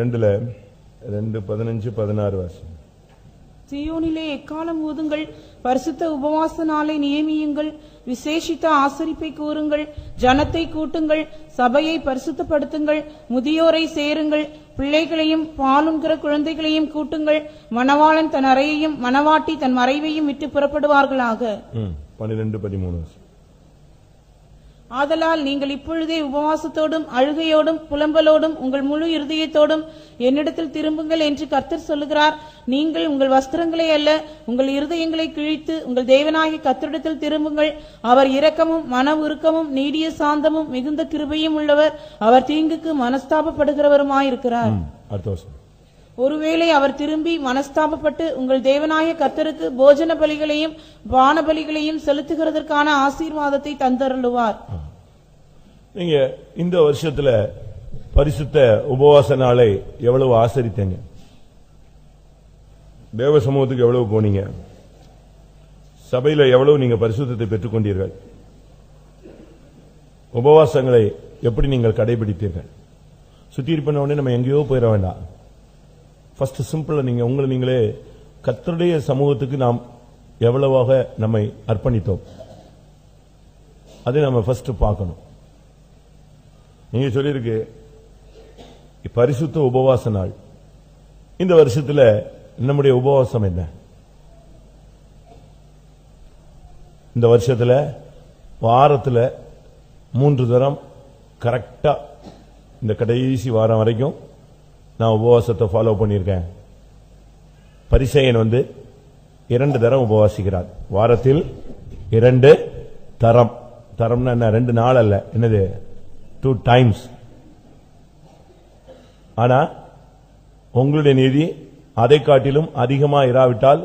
2:15-16 வாசி. சீயோனிலே எக்காலம் ஊதுங்கள், பரிசுத்த உபவாச நாளை நியமியுங்கள், விசேஷித்த ஆசரிப்பை கூறுங்கள், ஜனத்தை கூட்டுங்கள், சபையை பரிசுத்தப்படுத்துங்கள், முதியோரை சேருங்கள், பிள்ளைகளையும் பாலுண்கிற குழந்தைகளையும் கூட்டுங்கள். மணவாளன் தன் அறையையும் மணவாட்டி தன் மறைவையும் விட்டு புறப்படுவார்களாக. 12-13 வாசி. ஆதலால் நீங்கள் இப்பொழுதே உபவாசத்தோடும் அழுகையோடும் புலம்பலோடும் உங்கள் முழு இருதயத்தோடும் என்னிடத்தில் திரும்புங்கள் என்று கர்த்தர் சொல்லுகிறார். நீங்கள் உங்கள் வஸ்திரங்களை அல்ல, உங்கள் இருதயங்களை கிழித்து உங்கள் தேவனாகிய கர்த்தரிடத்தில் திரும்புங்கள். அவர் இரக்கமும் மன உருக்கமும் நீடிய சாந்தமும் மிகுந்த கிருபையும் உள்ளவர். அவர் தீங்குக்கு மனஸ்தாபப்படுகிறவருமாயிருக்கிறார். ஒருவேளை அவர் திரும்பி மனஸ்தாபப்பட்டு உங்கள் தேவனாகிய கர்த்தருக்கு போஜன பலிகளையும் பான பலிகளையும் செலுத்துகிறதற்கான ஆசீர்வாதத்தை தந்தருளுவார். நீங்க இந்த வருஷத்துல பரிசுத்த உபவாச நாளை எவ்வளவு ஆசரித்தீங்க? தேவ சமூகத்துக்கு எவ்வளவு போனீங்க? சபையில எவ்வளவு நீங்க பரிசுத்தத்தை பெற்றுக் கொண்டீர்கள்? உபவாசங்களை எப்படி நீங்கள் கடைபிடித்தீர்கள்? சுத்தி பண்ண உடனே நம்ம எங்கேயோ போயிட வேண்டாம். ஃபர்ஸ்ட் சிம்பிளா நீங்க உங்களை நீங்களே கர்த்தருடைய சமூகத்துக்கு நாம் எவ்வளவாக நம்மை அர்ப்பணித்தோம் அதை நம்ம ஃபர்ஸ்ட் பார்க்கணும். நீங்க சொல்லியிருக்கு பரிசுத்த உபவாச நாள். இந்த வருஷத்துல நம்முடைய உபவாசம் என்ன? இந்த வருஷத்துல வாரத்துல 3 தரம் கரெக்டா இந்த கடைசி வாரம் வரைக்கும் நான் உபவாசத்தை ஃபாலோ பண்ணியிருக்கேன். பரிசேயன் 2 தரம் உபவாசிக்கிறார். வாரத்தில் 2 தரம். தரம்னா என்ன? 2 நாள் அல்ல, என்னது? 2 டைம்ஸ். ஆனா உங்களுடைய நீதி அதை காட்டிலும் அதிகமா இராவிட்டால்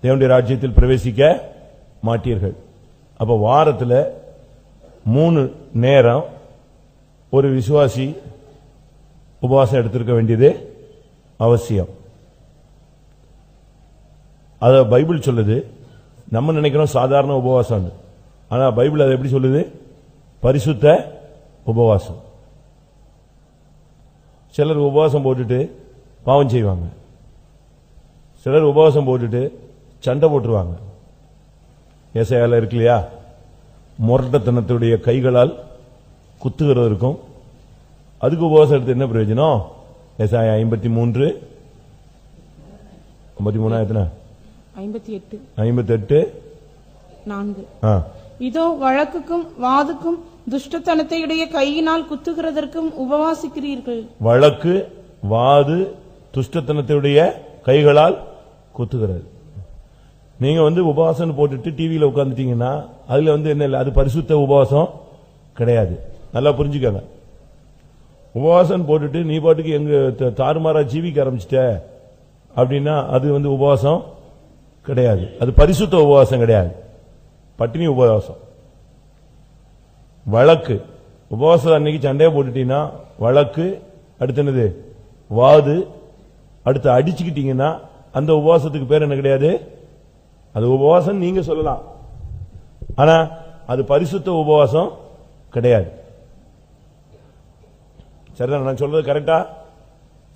தேவனுடைய ராஜ்யத்தில் பிரவேசிக்க மாட்டீர்கள். அப்ப வாரத்தில் 3 நேரம் ஒரு விசுவாசி உபவாசம் எடுத்திருக்க வேண்டியது அவசியம். அத பைபிள் சொல்லுது. நம்ம நினைக்கிறோம் சாதாரண உபவாசம், ஆனா பைபிள் அதை எப்படி சொல்லுது? பரிசுத்த உபவாசம். சிலர் உபவாசம் போட்டுட்டு பாவம் செய்வாங்க, சிலர் உபவாசம் போட்டுட்டு சண்டை போட்டுருவாங்க. ஏசாயால இருக்கு இல்லையா, முரட்டத்தனத்துடைய கைகளால் குத்துகிறது இருக்கும். அதுக்கு உபவாசம் எடுத்து என்ன பிரயோஜனம்? ஏசாயா 53 எத்தனை? 58 4. இதோ வழக்குக்கும் வாதுக்கும் துஷ்டத்தனத்தையுடைய கையினால் குத்துகிறதற்கும் உபவாசிக்கிறீர்கள். வழக்கு வாது துஷ்டத்தனத்தையுடைய கைகளால் குத்துகிறது. நீங்க உபவாசம் போட்டுட்டு டிவியில உட்கார்ந்துட்டீங்கன்னா அதுல என்ன இல்லை, அது பரிசுத்த உபவாசம் கிடையாது. நல்லா புரிஞ்சுக்கங்க. உபவாசம் போட்டுட்டு நீ பாட்டுக்கு எங்க தாறுமாறா ஜீவிக்க ஆரம்பிச்சிட்ட அப்படின்னா அது உபவாசம் கிடையாது. அது பரிசுத்த உபவாசம் கிடையாது, பட்டினி உபவாசம். வழக்கு உபவாசம் அன்னைக்கு சண்டையா போட்டுட்டீங்கன்னா வழக்கு, அடுத்து என்னது? வாது, அடுத்து அடிச்சுக்கிட்டீங்கன்னா அந்த உபவாசத்துக்கு பேர் என்ன கிடையாது? அது உபவாசம் நீங்க சொல்லலாம், ஆனா அது பரிசுத்த உபவாசம் கிடையாது. சரிதான் நான் சொல்றது கரெக்டா?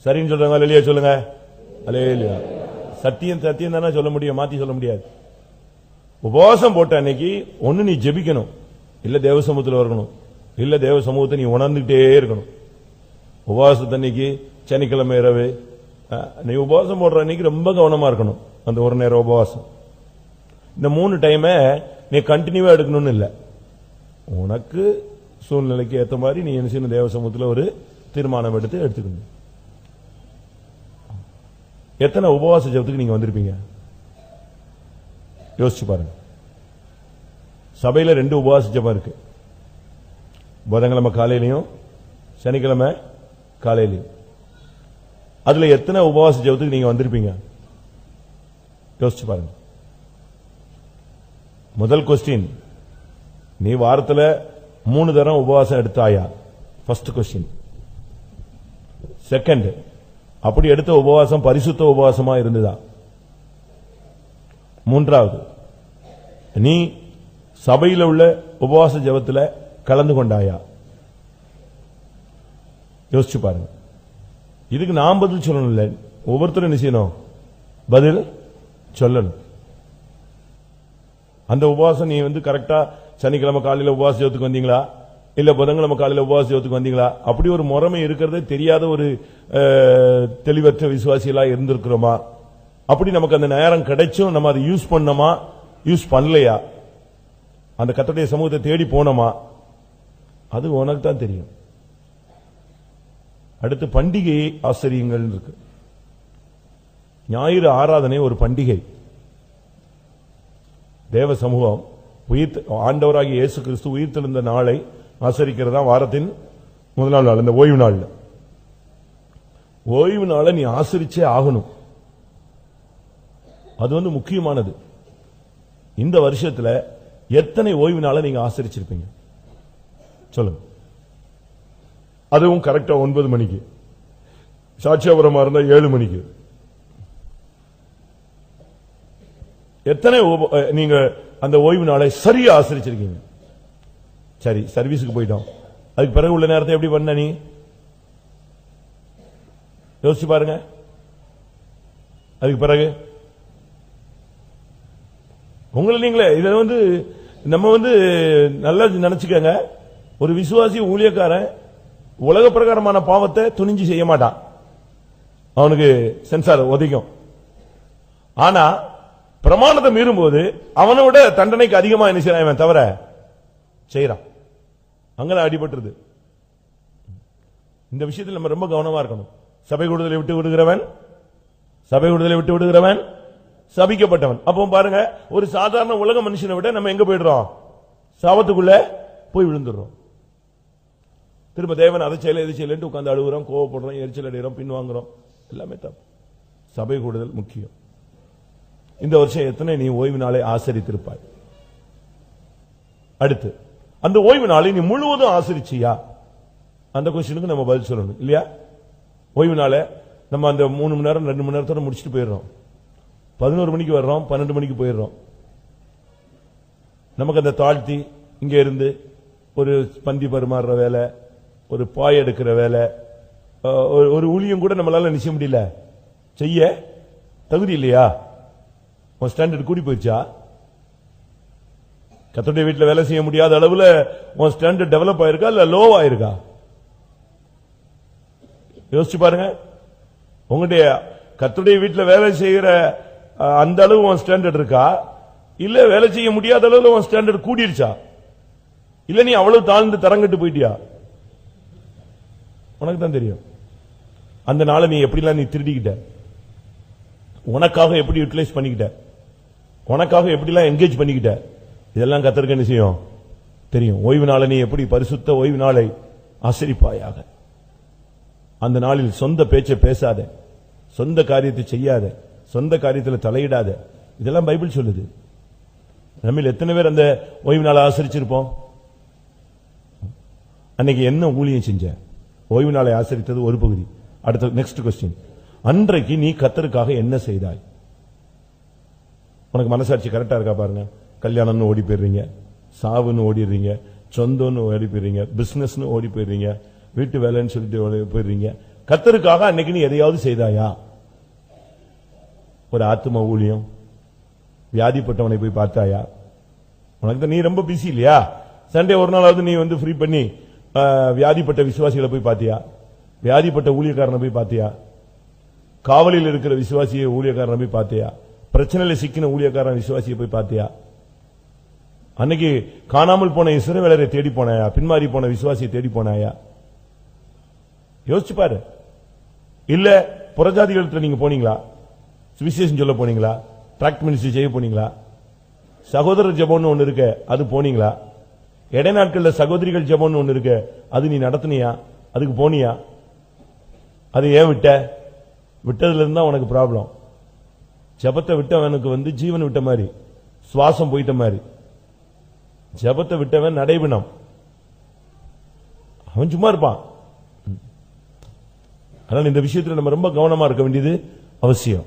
சரின்னு சொல்றாங்க இல்லையா? சொல்லுங்க. அல்லேலூயா. சத்தியம் சத்தியம் தானே சொல்ல முடியும், மாத்தி சொல்ல முடியாது. உபவாசம் போட்ட அன்னைக்கு ஒண்ணு நீ ஜெபிக்கணும், இல்ல தேவ சமூகத்தில் இருக்கணும், இல்ல தேவ சமூகத்தை நீ உணர்ந்துகிட்டே இருக்கணும். உபவாசத்தன்னைக்கு சனிக்கிழமை இரவு நீ உபவாசம் போடுற அன்னைக்கு ரொம்ப கவனமா இருக்கணும். அந்த ஒரு நேரம் உபவாசம் இந்த 3 டைமை நீ கண்டினியூவா எடுக்கணும்னு இல்ல, உனக்கு சூழ்நிலைக்கு ஏற்ற மாதிரி நீ என்ன செய்யணும்? தேவ சமூகத்தில் ஒரு தீர்மானம் எடுத்துக்கணும். எத்தனை உபவாச ஜெபத்துக்கு நீங்க வந்திருப்பீங்க? யோசிச்சு பாருங்க. சபையில 2 உபவாச ஜெபம் இருக்கு, புதன்கிழமை காலையிலையும் சனிக்கிழமை காலையிலையும். அதுல எத்தனை உபவாச ஜெபத்துக்கு நீங்க வந்திருப்பீங்க? யோசிச்சு பாருங்க. முதல் கொஸ்டின், நீ வாரத்தில் 3 தரம் உபவாசம் எடுத்தாயா? First question. செகண்ட், அப்படி எடுத்த உபவாசம் பரிசுத்த உபவாசமா இருந்ததா? மூன்றாவது, நீ சபையில் உள்ள உபவாச ஜெபத்தில் கலந்து கொண்டாயா? யோசிச்சு பாருங்க. இதுக்கு நான் பதில் சொல்லணும் இல்ல, ஒவ்வொருத்தரும் என்ன செய்யணும், பதில் சொல்லணும். அந்த உபவாசம் நீ கரெக்டா சனிக்கிழமை காலையில உபவாச ஜெபத்துக்கு வந்தீங்களா, இல்ல புதன்கிழமை காலையில உபவாச ஜெபத்துக்கு வந்தீங்களா, அப்படி ஒரு முறைமை இருக்கிறதே தெரியாத ஒரு தெளிவற்ற விசுவாசிகளா இருந்திருக்கிறோமா, அப்படி நமக்கு அந்த நேரம் கிடைச்சும் நம்ம அதை யூஸ் பண்ணோமா, யூஸ் பண்ணலையா, அந்த கர்த்தருடைய சமூகத்தை தேடி போனோமா, அது உனக்கு தான் தெரியும். அடுத்து பண்டிகையை ஆச்சரியங்கள் இருக்கு. ஞாயிறு ஆராதனை ஒரு பண்டிகை. தேவ சமூகம் ஆண்டவராகிய இயேசு கிறிஸ்து உயிர்த்தெழுந்த நாளை ஆசரிக்கிறதா வாரத்தின் முதலாம் நாள், இந்த ஓய்வு நாள். ஓய்வு நாளை நீ ஆசரிச்சே ஆகணும். அது முக்கியமானது. இந்த வருஷத்துல எத்தனை ஓய்வு நாளை நீங்க ஆசரிச்சிருப்பீங்க சொல்லுங்க. அதுவும் கரெக்டா 9 மணிக்கு, சாட்சியாபுரமா இருந்தா 7 மணிக்கு. எத்தனை நீங்க அந்த ஓய்வு நாளை சரியா ஆசரிச்சிருக்கீங்க? சரி, சர்வீஸுக்கு போயிட்டோம், அதுக்கு பிறகு உள்ள நேரத்தை எப்படி பண்ண நீ யோசிச்சு பாருங்க. அதுக்கு பிறகு உங்களை நீங்களே இதை நம்ம நல்லா நினைச்சுக்கங்க. ஒரு விசுவாசி ஊழியக்காரன் உலக பிரகாரமான பாவத்தை துணிஞ்சு செய்ய மாட்டான், அவனுக்கு சென்சார் ஒதுக்கும். ஆனா பிரமாணத்தை மீறும்போது அவனோட தண்டனைக்கு அதிகமா என்ன செய்யறான் தவிர செய்யறான். அங்கதான் அடிபட்டுருது. இந்த விஷயத்தில் நம்ம ரொம்ப கவனமா இருக்கணும். சபை கூடுதலை விட்டு விடுகிறவன் சபிக்கப்பட்டவன். அப்போ பாருங்க, ஒரு சாதாரண உலக மனுஷனை விட நம்ம எங்க போயிடுறோம், சாபத்துக்குள்ள போய் விழுந்துடுறோம். திரும்ப தேவன் அதை செய்யல இது செய்யல உட்கார்ந்து அழுகுறோம், கோவப்படுறோம், எரிச்சல் அடைகிறோம், பின்வாங்குறோம். எல்லாமே தப்பு. சபை கூடுதல் முக்கியம். இந்த வருஷம் எத்தனை நீ ஓய்வு நாளை ஆசரித்திருப்பாய்? அடுத்து அந்த ஓய்வு நாளை நீ முழுவதும் ஆசரிச்சியா? அந்த கொஸ்டினுக்கு நம்ம பதில் சொல்லணும் இல்லையா? ஓய்வு நாளை நம்ம அந்த 3 மணி நேரம் 2 மணி நேரத்தோட முடிச்சுட்டு போயிடுறோம். 11 மணிக்கு வர்றோம், 12 மணிக்கு போயிடுறோம். நமக்கு அந்த தாழ்த்தி இங்க இருந்து ஒரு பந்தி பரிமாறுற வேலை, ஒரு பாய் எடுக்கிற வேலை, ஒரு ஊழியம் கூட நம்மளால நிச்சய முடியல, செய்ய தகுதி இல்லையா? உன் ஸ்டாண்டர்ட் கூடி போயிடுச்சா? கர்த்தருடைய வீட்டில் வேலை செய்ய முடியாத அளவுல உன் ஸ்டாண்டர்ட் டெவலப் ஆயிருக்கா இல்ல லோ ஆயிருக்கா? யோசிச்சு பாருங்க. உங்களுடைய கர்த்தருடைய வீட்டில் வேலை செய்கிற அந்த அளவு உன் ஸ்டாண்டர்ட் இருக்கா, இல்ல வேலை செய்ய முடியாத அளவுல உன் ஸ்டாண்டர்ட் கூடிருச்சா, இல்ல நீ அவ்வளவு தாழ்ந்து தரங்கட்டு போயிட்டியா? உனக்கு தான் தெரியும். அந்த நாளை நீ எப்படிலாம் நீ திருடிக்கிட்ட, உனக்காக எப்படி யூட்டிலைஸ் பண்ணிக்கிட்ட, உனக்காக எப்படிலாம் என்கேஜ் பண்ணிக்கிட்ட, இதெல்லாம் கர்த்தருக்கு என்ன செய்யும் தெரியும். ஓய்வு நாளை நீ எப்படி பரிசுத்த ஓய்வு நாளை ஆசரிப்பாயாக. அந்த நாளில் சொந்த பேச்சை பேசாத, சொந்த காரியத்தை செய்யாத, சொந்த காரியத்தில் தலையிடாத. இதெல்லாம் பைபிள் சொல்லுது. நம்ம எத்தனை பேர் அந்த ஓய்வு நாளை ஆசரிச்சிருப்போம்? அன்னைக்கு என்ன ஊழியம் செஞ்ச? ஓய்வு நாளை ஆசரித்தது ஒரு பகுதி. அடுத்த நெக்ஸ்ட் கொஸ்டின், அன்றைக்கு நீ கர்த்தருக்காக என்ன செய்தாய்? உனக்கு மனசாட்சி கரெக்டா இருக்கா பாருங்க. கல்யாணம்னு ஓடி போயிடுறீங்க, சாவுன்னு ஓடிடுறீங்க, சொந்தம்னு ஓடி போயிடுறீங்க, பிசினஸ்னு ஓடி போயிடுறீங்க, வீட்டு வேலைன்னு சொல்லிட்டு போயிடுறீங்க. கர்த்தருக்காக அன்னைக்கு நீ எதையாவது செய்தாயா? ஒரு ஆத்தும ஊழியம், வியாதிப்பட்டவனை போய் பார்த்தாயா? உனக்கு நீ ரொம்ப பிஸி இல்லையா? சண்டே ஒரு நாளாவது நீ ஃப்ரீ பண்ணி வியாதிப்பட்ட விசுவாசிகளை போய் பார்த்தியா? வியாதிப்பட்ட ஊழியக்காரனை போய் பார்த்தியா? காவலில் இருக்கிற விசுவாசியை ஊழியக்காரனை போய் பார்த்தியா? பிரச்சனையில சிக்கின ஊழியக்காரன் விசுவாசியை போய் பார்த்தியா? அன்னைக்கு காணாமல் போன இஸ்ரவேலரை தேடி போனாயா? பின்மாறி போன விசுவாசியை தேடி போனாயா? யோசிச்சு பாரு. இல்ல புறஜாதிகளுக்கு நீங்க போனீங்களா? சுவிசேஷம் சொல்ல போனீங்களா? டிராக்ட் மினிஸ்ட்ரி செய்ய போனீங்களா? சகோதரர் ஜெபம்னு ஒன்னு இருக்கு, அது போனீங்களா? இடைநாட்கள்ல சகோதரிகள் ஜெபம்னு ஒன்னு இருக்கு, அது நீ நடத்தினியா? அதுக்கு போனியா? அது ஏன் விட்ட? விட்டதுல இருந்தா உனக்கு ப்ராப்ளம். ஜெபத்தை விட்டவனுக்கு ஜீவன் விட்ட மாதிரி, சுவாசம் போயிட்ட மாதிரி. ஜெபத்தை விட்டவன் நடைபிணம், அவன் சும்மா இருப்பான். அதனால இந்த விஷயத்தில் நம்ம ரொம்ப கவனமா இருக்க வேண்டியது அவசியம்.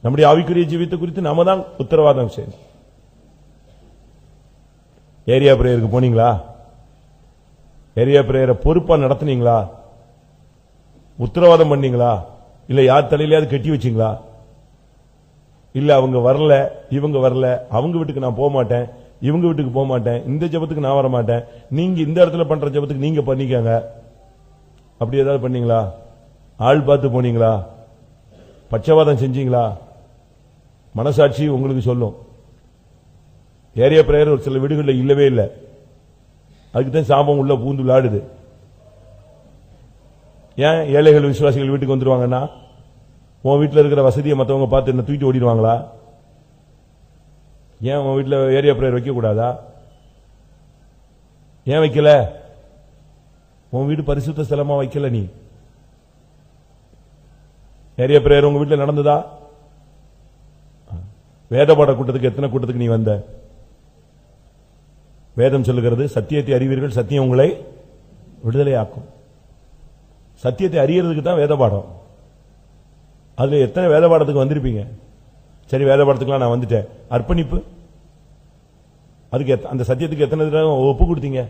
நம்முடைய ஆவிக்குரிய ஜீவியத்தை குறித்து நாம தான் உத்தரவாதம் செய்யணும். ஏரியா பிரேயருக்கு போனீங்களா? ஏரியா பிரேயரை பொறுப்பா நடத்தினீங்களா? உத்தரவாதம் பண்ணீங்களா? இல்ல யார் தலையிலயாவது கட்டி வச்சீங்களா? இல்ல அவங்க வரல, இவங்க வரல, அவங்க வீட்டுக்கு நான் போக மாட்டேன், இவங்க வீட்டுக்கு போக மாட்டேன், இந்த ஜெபத்துக்கு நான் வர மாட்டேன், நீங்க இந்த இடத்துல பண்ற ஜெபத்துக்கு நீங்க பண்ணிக்கங்க, அப்படி ஏதாவது பண்ணீங்களா? ஆள் பார்த்து போனீங்களா? பட்சவாதம் செஞ்சீங்களா? மனசாட்சி உங்களுக்கு சொல்லும். ஏரியா பிரேயர் ஒரு சில வீடுகளில் இல்லவே இல்லை. அதுக்குத்தான் சாபம் உள்ள பூந்து விளையாடுது. ஏன் ஏழைகள் விசுவாசிகள் வீட்டுக்கு வந்துருவாங்கன்னா, உன் வீட்டில் இருக்கிற வசதியை மற்றவங்க பார்த்து என்ன தூக்கிட்டு ஓடிடுவாங்களா? ஏன் உன் வீட்டில் ஏரியா பிரேயர் வைக்க கூடாதா? ஏன் வைக்கல? உன் வீடு பரிசுத்த ஸ்தலமா வைக்கல. நீ ஏரியா பிரேயர் உங்க வீட்டில் நடந்ததா? வேதபாட கூட்டத்துக்கு எத்தனை கூட்டத்துக்கு நீ வந்த? வேதம் சொல்லுகிறது, சத்தியத்தை அறிவீர்கள், சத்தியம் உங்களை விடுதலையாக்கும். சத்தியத்தை அறியறதுக்கு தான் வேதபாடம். அதுல எத்தனை வேதபாடத்துக்கு வந்திருப்பீங்க? சரி, வேதபாடத்துக்குலாம் நான் வந்துட்டேன். அர்ப்பணிப்பு, அதுக்கு அந்த சத்தியத்துக்கு எத்தனை தடவை ஒப்பு கொடுத்தீங்க?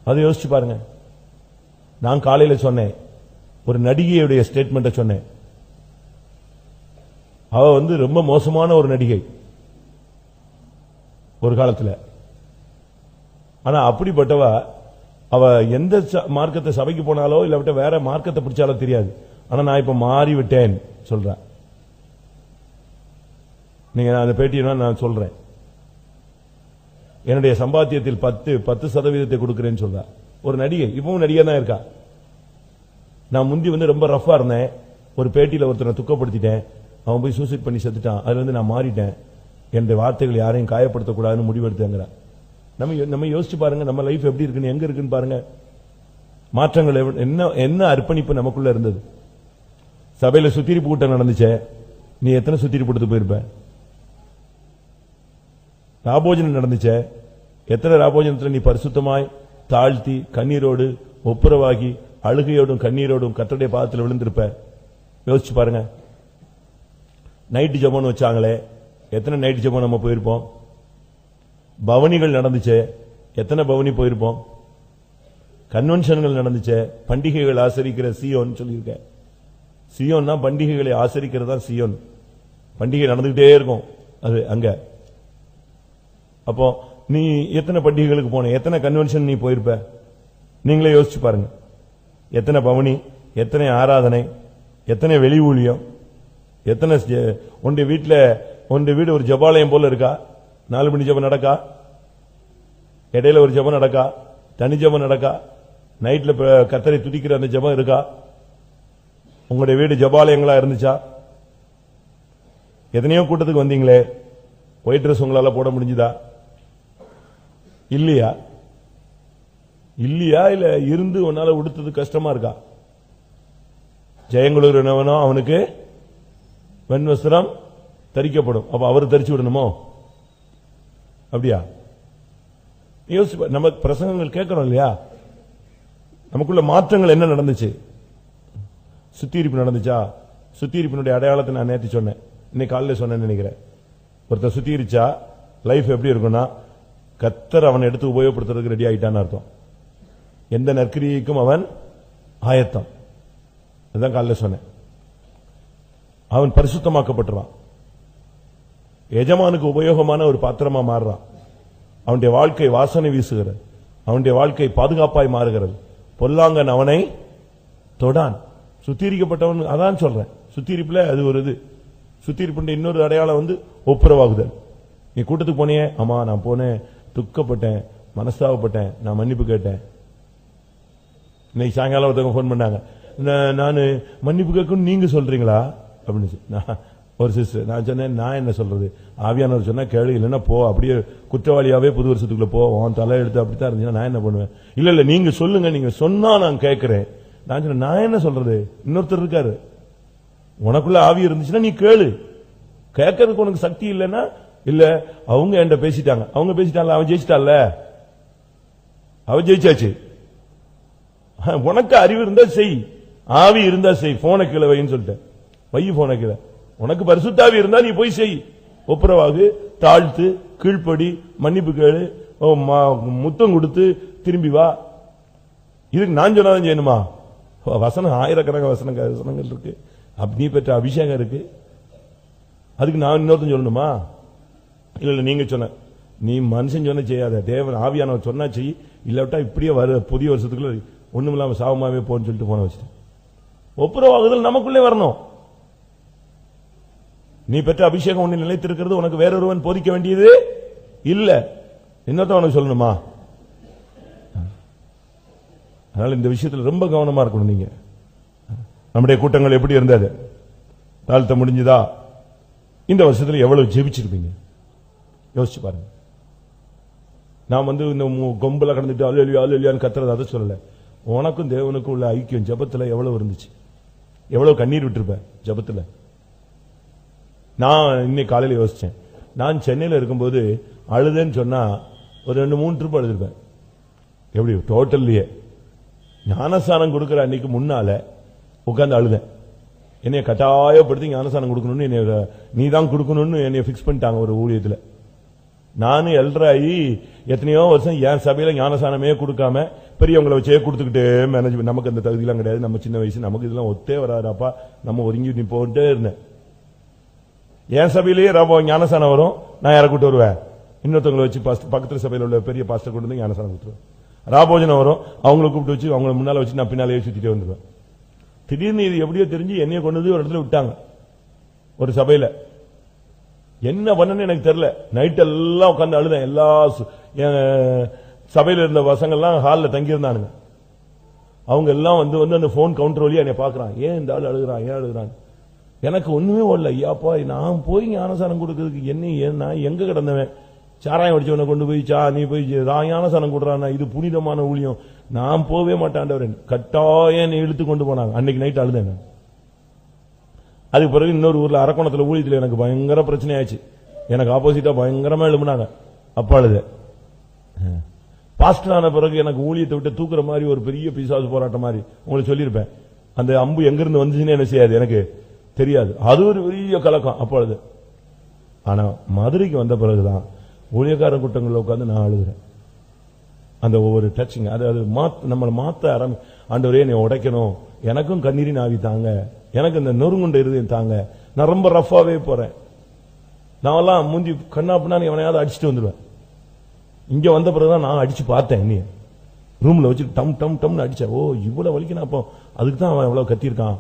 அதை யோசிச்சு பாருங்க. நான் காலையில சொன்னேன், ஒரு நடிகையுடைய ஸ்டேட்மெண்ட்டை சொன்னேன். அவ ரொம்ப மோசமான ஒரு நடிகை ஒரு காலத்துல. ஆனா அப்படிப்பட்டவ, அவ எந்த மார்க்கத்தை சபைக்கு போனாலோ இல்ல வேற மார்க்கத்தை பிடிச்சாலோ தெரியாது. ஆனா நான் இப்ப மாறி விட்டேன் சொல்றேன். நீங்க அந்த பேட்டியை நான் சொல்றேன். என்னுடைய சம்பாத்தியத்தில் 10% கொடுக்கிறேன்னு சொல்ற ஒரு நடிகை. இப்பவும் நடிகை தான் இருக்கா. நான் முந்தி ரொம்ப ரஃபா இருந்தேன். ஒரு பேட்டியில ஒருத்தனை துக்கப்படுத்திட்டேன். அவன் போய் சூசைட் பண்ணி செத்துட்டான். அதுல நான் மாறிட்டேன். என்னுடைய வார்த்தைகள் யாரையும் காயப்படுத்தக்கூடாதுன்னு முடிவெடுத்தேங்கிற. நம்ம யோசிச்சு பாருங்க, நம்ம லைஃப் எப்படி இருக்குன்னு, எங்க இருக்குன்னு பாருங்க. மாற்றங்கள் என்ன அர்ப்பணிப்பு நமக்குள்ள இருந்தது. சபையில சுத்திரிப்பு கூட்டம் நடந்துச்சே, நீ எத்தனை சுத்திரிப்பு கொடுத்து போயிருப்ப? ராபோஜனம் நடந்துச்சே, எத்தனை ராபோஜனத்தில் நீ பரிசுத்தமாய் தாழ்த்தி கண்ணீரோடு ஒப்புரவாகி அழுகையோடும் கண்ணீரோடும் கர்த்தருடைய பாதத்தில் விழுந்திருப்ப? யோசிச்சு பாருங்க. நைட்டு ஜெபம்னு வச்சாங்களே, எத்தனை நைட்டு ஜெபம் நம்ம போயிருப்போம்? பவனிகள் நடந்துச்சே, எத்தனை பவனி போயிருப்போம்? கன்வென்ஷன்கள் நடந்துச்சே, பண்டிகைகள் ஆசரிக்கிற சியோன் சொல்லியிருக்க. சியோன்னா பண்டிகைகளை ஆசரிக்கிறதா சியோன். பண்டிகை நடந்துகிட்டே இருக்கும் அது அங்க. அப்போ நீ எத்தனை பண்டிகைகளுக்கு போன, எத்தனை கன்வென்ஷன் நீ போயிருப்ப? நீங்களே யோசிச்சு பாருங்க. எத்தனை பவனி, எத்தனை ஆராதனை, எத்தனை வெளி ஊழியம், எத்தனை உன்னுடைய வீடு ஒரு ஜபாலயம் போல இருக்கா? 4 மணி ஜபம் நடக்கா? இடையில ஒரு ஜபம் நடக்கா? தனி ஜபம் நடக்கா? நைட்ல கர்த்தரை துதிக்கிற அந்த ஜபம் இருக்கா? உங்களுடைய வீடு ஜபாலயங்களா இருந்துச்சா? எத்தனையோ கூட்டத்துக்கு வந்தீங்களே, ஒயிட் ட்ரெஸ் உங்களால போட முடிஞ்சுதா? இல்லையா? இல்ல இருந்து உன்னால உடுத்தது கஷ்டமா இருக்கா? ஜெயங்குழுகிறவனோ அவனுக்கு வெண்வஸ்திரம் தரிக்கப்படும். அப்ப அவர் தரிச்சு விடணுமோ? அப்படியா? யோசிப்பா. நம்ம பிரசங்கங்கள் கேட்கறோம் இல்லையா? நமக்குள்ள மாற்றங்கள் என்ன நடந்துச்சு? சுத்திகரிப்பு நடந்துச்சா? சுத்திகரிப்பினுடைய அடையாளத்தை நான் நேற்று சொன்னேன், இன்னைக்கு காலையில் சொன்னேன்னு நினைக்கிறேன். ஒருத்தர் சுத்திகரிச்சா லைஃப் எப்படி இருக்கும்னா, கர்த்தர் அவனை எடுத்து உபயோகப்படுத்துறதுக்கு ரெடி ஆயிட்டான்னு அர்த்தம். எந்த நற்கிரியைக்கும் அவன் ஆயத்தம். அதுதான் காலையில் சொன்னேன். அவன் பரிசுத்தமாக்கப்பட்டுறான். எஜமானுக்கு உபயோகமான ஒரு பாத்திரமா மாறுறான். அவனுடைய வாழ்க்கை வாசனை வீசுகிறது. அவனுடைய வாழ்க்கை பாதுகாப்பாய் மாறுகிறது. பொல்லாங்கன் அவனை தொடான். சுத்திகரிக்கப்பட்டவன். அதான் சொல்றேன், சுத்திகரிப்புல அது ஒரு இது. சுத்திகரிப்பு இன்னொரு அடையாளம் ஒப்புரவாகுதல். நீ கூட்டத்துக்கு போனியே, ஆமா நான் போனேன், துக்கப்பட்டேன், மனஸ்தாபப்பட்டேன், நான் மன்னிப்பு கேட்டேன். இன்னைக்கு சாயங்காலம் ஒருத்தவங்க போன் பண்ணாங்க, நான் மன்னிப்பு கேட்கணும் நீங்க சொல்றீங்களா அப்படின்னு. ஒரு சிஸ்டர், நான் சொன்னேன், நான் என்ன சொல்றது? ஆவியானவர் சொன்னா கேளு, இல்லைன்னா போ, அப்படியே குற்றவாளியாவே புது வருஷத்துக்குள்ள போ, உன் தலை எடுத்து அப்படித்தான் இருந்துச்சுன்னா நான் என்ன பண்ணுவேன்? இல்ல நீங்க சொல்லுங்க, நீங்க சொன்னா நான் கேட்கிறேன். நான் சொன்னேன், நான் என்ன சொல்றது? இன்னொருத்தர் இருக்காரு, உனக்குள்ள ஆவி இருந்துச்சுன்னா நீ கேளு. கேட்கறதுக்கு உனக்கு சக்தி இல்லைன்னா இல்ல. அவங்க என்கிட்ட பேசிட்டாங்க, அவங்க பேசிட்டாங்க, அவன் ஜெயிச்சிட்டான்ல, அவன் ஜெயிச்சாச்சு. உனக்கு அறிவு இருந்தா செய், ஆவி இருந்தா செய். போன கீழே வைன்னு சொல்லிட்டேன், வை போன கீழே. உனக்கு பரிசுத்தாவி இருந்தா நீ போய் செய். ஒப்புரவாகு, தாழ்த்து, கீழ்ப்படி, மன்னிப்பு கேளு, முத்தம் கொடுத்து திரும்பி வா. இதுக்கு நான் சொன்னாதான் செய்யணுமா? வசனம் ஆயிரக்கணக்கான வசனங்கள் இருக்கு. நீ பெற்ற அபிஷேகம் இருக்கு. அதுக்கு நான் இன்னொருத்தன் சொல்லணுமா? இல்ல நீங்க சொன்ன, நீ மனுஷன் சொன்ன செய்யாத, தேவன் ஆவியானவர் சொன்னா செய், இல்லாவிட்டா இப்படியே வர புதிய வருஷத்துக்குள்ள ஒண்ணும் இல்லாம சாவமாவே போன்னு சொல்லிட்டு போன வச்சுட்டேன். ஒப்புரவாகுதல் நமக்குள்ளே வரணும். நீ பெற்ற அபிஷேகம் ஒண்ணு நிலைத்திருக்கிறது, உனக்கு வேறொருவன் போதிக்க வேண்டியது இல்ல. இன்னொருத்த உனக்கு சொல்லணுமா? அதனால இந்த விஷயத்தில் ரொம்ப கவனமா இருக்கணும். நீங்க நம்முடைய கூட்டங்கள் எப்படி இருந்தது? தாழ்த்த முடிஞ்சதா? இந்த வருஷத்துல எவ்வளவு ஜெபிச்சிருப்பீங்க யோசிச்சு பாருங்க. நான் இந்த கொம்புல கடந்துட்டு அல்லேலூயான்னு கத்துறது அதை சொல்லல. உனக்கும் தேவனுக்கும் உள்ள ஐக்கியம் ஜெபத்துல எவ்வளவு இருந்துச்சு? எவ்வளவு கண்ணீர் விட்டுருப்ப ஜெபத்துல? நான் இன்னைக்கு காலையில யோசிச்சேன். நான் சென்னையில இருக்கும்போது அழுதேன்னு சொன்னா ஒரு 2-3 ட்ரிப் அழுதுருப்பேன். எப்படி டோட்டல்லையே ஞானஸ்தானம் கொடுக்கிற அன்னைக்கு முன்னால உட்கார்ந்து அழுதேன். என்னைய கட்டாயப்படுத்தி ஞானஸ்தானம் கொடுக்கணும்னு என்னைய நீ தான் கொடுக்கணும்னு என்னைய பிக்ஸ் பண்ணிட்டாங்க ஒரு ஊழியத்துல. நானும் எல்றாயி எத்தனையோ வருஷம் என் சபையில ஞானஸ்தானமே கொடுக்காம பெரியவங்களை வச்சே கொடுத்துக்கிட்டே மேனேஜ்மெண்ட். நமக்கு அந்த தகுதியெல்லாம் கிடையாது, நம்ம சின்ன வயசு, நமக்கு இதெல்லாம் ஒத்தே வராதாப்பா, நம்ம ஒதுங்கி நீ போட்டே இருந்தேன். என் சபையிலேயே ஞானஸ்தானம் வரும், நான் யாரை கூட்டு வருவேன்? இன்னொருத்தவங்களை வச்சு பக்கத்துல சபையில் உள்ள பெரிய பாஸ்டர் கொண்டு வந்து ஞானஸ்தானம் கொடுத்துருவேன். ராபோஜனம் வரும், அவங்களை கூப்பிட்டு வச்சு அவங்களை முன்னால வச்சு நான் பின்னாலேயே சுத்திட்டே வந்துடுவேன். திடீர்னு இது எப்படியோ தெரிஞ்சு என்னைய கொண்டு வந்து ஒரு இடத்துல விட்டாங்க ஒரு சபையில. என்ன பண்ணன்னு எனக்கு தெரியல. நைட் எல்லாம் உட்கார்ந்து அழுதேன். எல்லா சபையில இருந்த பசங்கள்லாம் ஹால்ல தங்கி இருந்தானுங்க. அவங்க எல்லாம் வந்து அந்த போன் கவுண்டர் வழியா என்னை பாக்குறான். ஏன் இந்த ஆள் அழுகுறான், ஏன் அழுகுறான்? எனக்கு ஒண்ணுமே ஓடல. ஐயாப்பா, நான் போய் ஞானசானம் கொடுக்கறதுக்கு என்ன எங்க கிடந்தவன்? சாராயம் அடிச்சவனை கொண்டு போய் நீ போய் ஞானசானம் கொடுறான், இது புனிதமான ஊழியம், நான் போவே மாட்டாண்டவர். கட்டாயம் இழுத்து கொண்டு போனாங்க. அன்னைக்கு நைட் அழுதேன். அதுக்கு பிறகு இன்னொரு ஊர்ல அரக்கோணத்துல ஊழியத்துல எனக்கு பயங்கர பிரச்சனை ஆயிடுச்சு. எனக்கு ஆப்போசிட்டா பயங்கரமா எழுப்புனாங்க. அப்ப அழுத. பாஸ்டர் ஆன பிறகு எனக்கு ஊழியத்தை விட்டு தூக்குற மாதிரி ஒரு பெரிய பிசாசு போராட்டம் மாதிரி உங்களுக்கு சொல்லியிருப்பேன். அந்த அம்பு எங்கிருந்து வந்துச்சுன்னு என்ன செய்யாது எனக்கு தெரியாது. அது ஒரு பெரிய கலக்கம் அப்பொழுது. ஆனா மதுரைக்கு வந்த பிறகுதான் ஊழியக்கார கூட்டங்களில் உட்கார்ந்து நான் அழுகிறேன். அந்த ஒவ்வொரு டச்சிங் அது நம்மளை மாத்த ஆண்டவரே என்னை உடைக்கணும், எனக்கும் கண்ணீரின் ஆவி தாங்க, எனக்கு இந்த நொறுங்குண்ட இருதயம் தாங்க. நான் ரொம்ப ரஃபாவே போறேன். நான் எல்லாம் மூஞ்சி கண்ணா பின்னா எவனையாவது அடிச்சுட்டு வந்துடுவேன். இங்க வந்த பிறகுதான் நான் அடிச்சு பார்த்தேன். நீ ரூம்ல வச்சு டம் டம் டம்னு அடிச்சேன். ஓ இவ்வளவு வலிக்கணும், அப்போ அதுக்கு தான் அவன் எவ்வளவு கத்திருக்கான்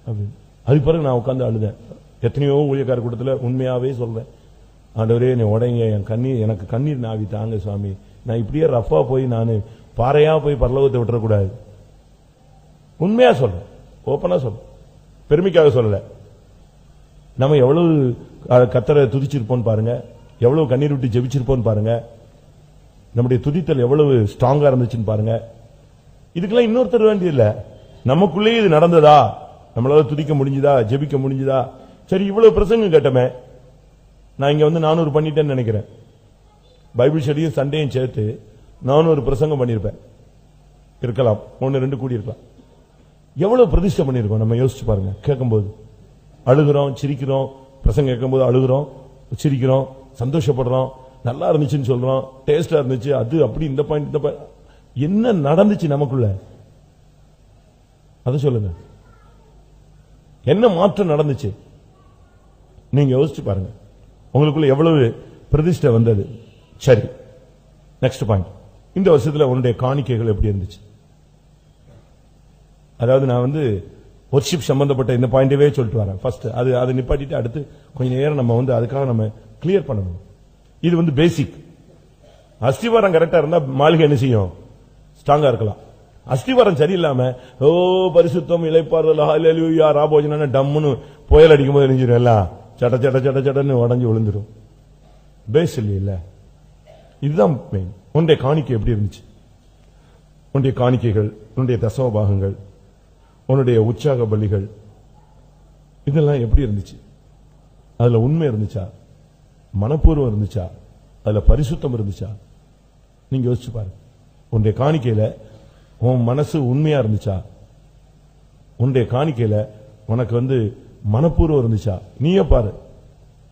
அப்படின்னு. அதுக்கு பிறகு நான் உட்கார்ந்து அழுதேன். எத்தனையோ ஊழியக்கார கூட்டத்தில் உண்மையாவே சொல்றேன், ஆண்டவரே என்னை உடைங்க, எனக்கு கண்ணீர் நாவி தாங்க சுவாமி. நான் இப்படியே ரஃபா போய் நான் பாறையா போய் பரலோகத்தை விட்டுறக்கூடாது. உண்மையா சொல்றேன், ஓப்பனா சொல்றேன், பெருமைக்காக சொல்லல. நம்ம எவ்வளவு கத்தரை துதிச்சிருப்போம் பாருங்க, எவ்வளவு கண்ணீர் விட்டு ஜெபிச்சிருப்போம் பாருங்க, நம்முடைய துதித்தல் எவ்வளவு ஸ்ட்ராங்கா இருந்துச்சுன்னு பாருங்க. இதுக்கெல்லாம் இன்னொருத்தர் வேண்டியதில்லை, நமக்குள்ளே இது நடந்ததா, நம்மளால துதிக்க முடிஞ்சதா, ஜெபிக்க முடிஞ்சதா. சரி, இவ்வளவு பிரசங்கம் கேட்டமே, நான் இங்க 400 பண்ணிட்டேன்னு நினைக்கிறேன். பைபிள் ஸ்டடியும் சண்டேயும் சேர்த்து 400 பிரசங்கம் பண்ணிருப்பேன். இருக்கலாம், 1-2 கூடி இருக்கலாம். எவ்வளவு பிரதிஷ்டை பண்ணிருக்கோம் நம்ம யோசிச்சு பாருங்க. கேட்கும்போது அழுகிறோம், சிரிக்கிறோம். பிரசங்கம் கேட்கும்போது அழுகிறோம், சிரிக்கிறோம், சந்தோஷப்படுறோம், நல்லா இருந்துச்சுன்னு சொல்றோம், டேஸ்டா இருந்துச்சு, அது அப்படி, இந்த பாயிண்ட் இந்த பாயிண்ட். என்ன நடந்துச்சு நமக்குள்ள? அதை சொல்லுங்க. என்ன மாற்றம் நடந்துச்சு? நீங்க யோசிச்சு பாருங்க, உங்களுக்குள்ள எவ்வளவு பிரதிஷ்டை வந்தது. சரி, நெக்ஸ்ட் பாயிண்ட். இந்த வருஷத்துல உன்னுடைய காணிக்கைகள் எப்படி இருந்துச்சு? அதாவது நான் வொர்ஷிப் சம்பந்தப்பட்ட இந்த பாயிண்டவே சொல்லிட்டு வரேன். ஃபர்ஸ்ட் அதை நிப்பாட்டிட்டு அடுத்து கொஞ்ச நேரம் நம்ம அதுக்காக நம்ம கிளியர் பண்ணணும். இது பேசிக். அஸ்திவாரம் கரெக்டா இருந்தா மாளிகை என்ன செய்யும்? ஸ்ட்ராங்கா இருக்கலாம். அஸ்திவாரம் சரியில்லாம ஓ பரிசுத்தம் இளைப்பாறுதல் ஹல்லேலூயா ராபோஜன டம்முன்னு புயல் அடிக்கும் போது நெஞ்சிரும், எல்லாம் சட்ட சட்ட சட்ட சட்டன்னு உடஞ்சு விழுந்துரும். பேஸ் இல்ல. இதுதான் மெயின். உன்னுடைய காணிக்கை எப்படி இருந்துச்சு? உன்னுடைய காணிக்கைகள், உன்னுடைய தசம பாகங்கள், உன்னுடைய உற்சாக பலிகள், இதெல்லாம் எப்படி இருந்துச்சு? அதுல உண்மை இருந்துச்சா? மனப்பூர்வம் இருந்துச்சா? அதுல பரிசுத்தம் இருந்துச்சா? நீங்க யோசிச்சு பாருங்க. உன்னுடைய காணிக்கையில உன் மனசு உண்மையா இருந்துச்சா? உன்னுடைய காணிக்கையில உனக்கு மனப்பூர்வம் இருந்துச்சா? நீயே பாரு,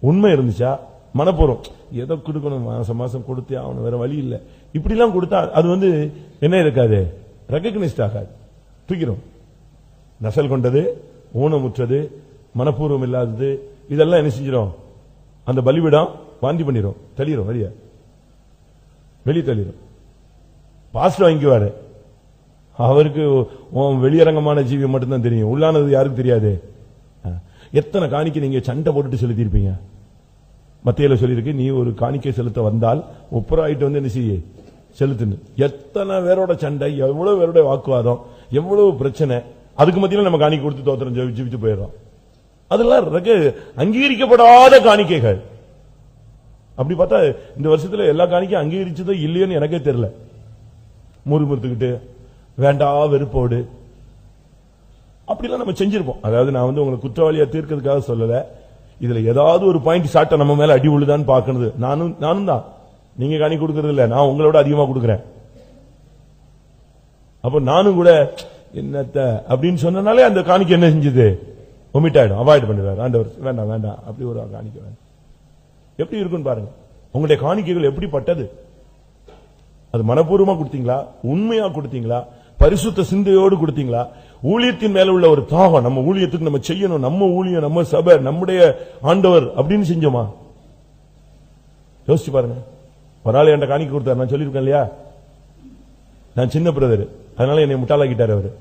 உண்மை இருந்துச்சா? மனப்பூர்வம் ஏதோ கொடுக்கணும், மாசம் மாசம் கொடுத்தே ஆகணும், வேற வழி இல்லை, இப்படி எல்லாம் கொடுத்தா அது என்ன இருக்காது, ரெகக்னைஸ்ட் ஆகாது, தூக்கிறோம். நசல் கொண்டது, ஊனமுற்றது, மனப்பூர்வம் இல்லாதது, இதெல்லாம் என்ன செஞ்சிடும்? அந்த பலிவிடம் வாந்தி பண்ணிடும், தள்ளிடும், வெளியே தள்ளிடும். பாஸ்டர் வாங்கிக்குவாரு, அவருக்கு வெளியரங்கமான ஜீவியம் மட்டும்தான் தெரியும், உள்ளானது யாருக்கு தெரியாது. எத்தனை காணிக்கை நீங்க சண்டை போட்டுட்டு செலுத்திருப்பீங்க? மத்தியில சொல்லியிருக்கு, நீ ஒரு காணிக்கை செலுத்த வந்தால் ஒப்புராயிட்டு வந்து என்ன செய்ய செலுத்துன்னு. எத்தனை பேரோட சண்டை, எவ்வளவு பேரோட வாக்குவாதம், எவ்வளவு பிரச்சனை. அதுக்கு மத்தியில நம்ம காணிக்கை கொடுத்து தோத்திரம் ஜெபிச்சு போயிடுறோம். அதெல்லாம் அங்கீகரிக்கப்படாத காணிக்கைகள். அப்படி பார்த்தா இந்த வருஷத்துல எல்லா காணிக்கையும் அங்கீகரிச்சதோ இல்லையோன்னு எனக்கே தெரியல. முறுமுறுத்துக்கிட்டு வேண்டா வெறுப்போடு அப்படிலாம் நம்ம செஞ்சிருப்போம். அதாவது நான் வந்து உங்களை குற்றவாளியா தீர்க்கிறதுக்காக சொல்லல, இதுல ஏதாவது ஒரு பாயிண்ட் சாட்ட நம்ம மேல அடி உழுதான்னு பாக்குறது. நானும் தான். நீங்க காணி கொடுக்கறது இல்ல, நான் உங்களோட அதிகமா கொடுக்கறேன். அப்ப நானும் கூட என்னத்த அப்படின்னு சொன்னனாலே அந்த காணிக்கை என்ன செஞ்சது? ஒமிட் ஆயிடும், அவாய்ட் பண்ணிடுவார் ஆண்டவர். வேண்டாம் வேண்டாம், அப்படி ஒரு காணிக்கை வேண்டாம். எப்படி இருக்குன்னு பாருங்க. உங்களுடைய காணிக்கைகள் எப்படிப்பட்டது? அது மனப்பூர்வமா கொடுத்தீங்களா? உண்மையா கொடுத்தீங்களா? பரிசுத்த சிந்தையோடு கொடுத்தீங்களா? ஊழியத்தின் மேல உள்ள ஒரு தாகம், நம்ம ஊழியத்துக்கு நம்ம செய்யணும், நம்ம ஊழியம், நம்ம சபை, நம்முடைய ஆண்டவர் அப்படின்னு செஞ்சோமா? யோசிச்சு பாருங்க. ஒரு ஆள் என்கிட்ட காணிக்கை கொடுத்தாரு, நான் சொல்லியிருக்கேன் இல்லையா, நான் சின்ன பிரதர், அதனால என்னை முட்டாளாக்கிட்டார் அவரு.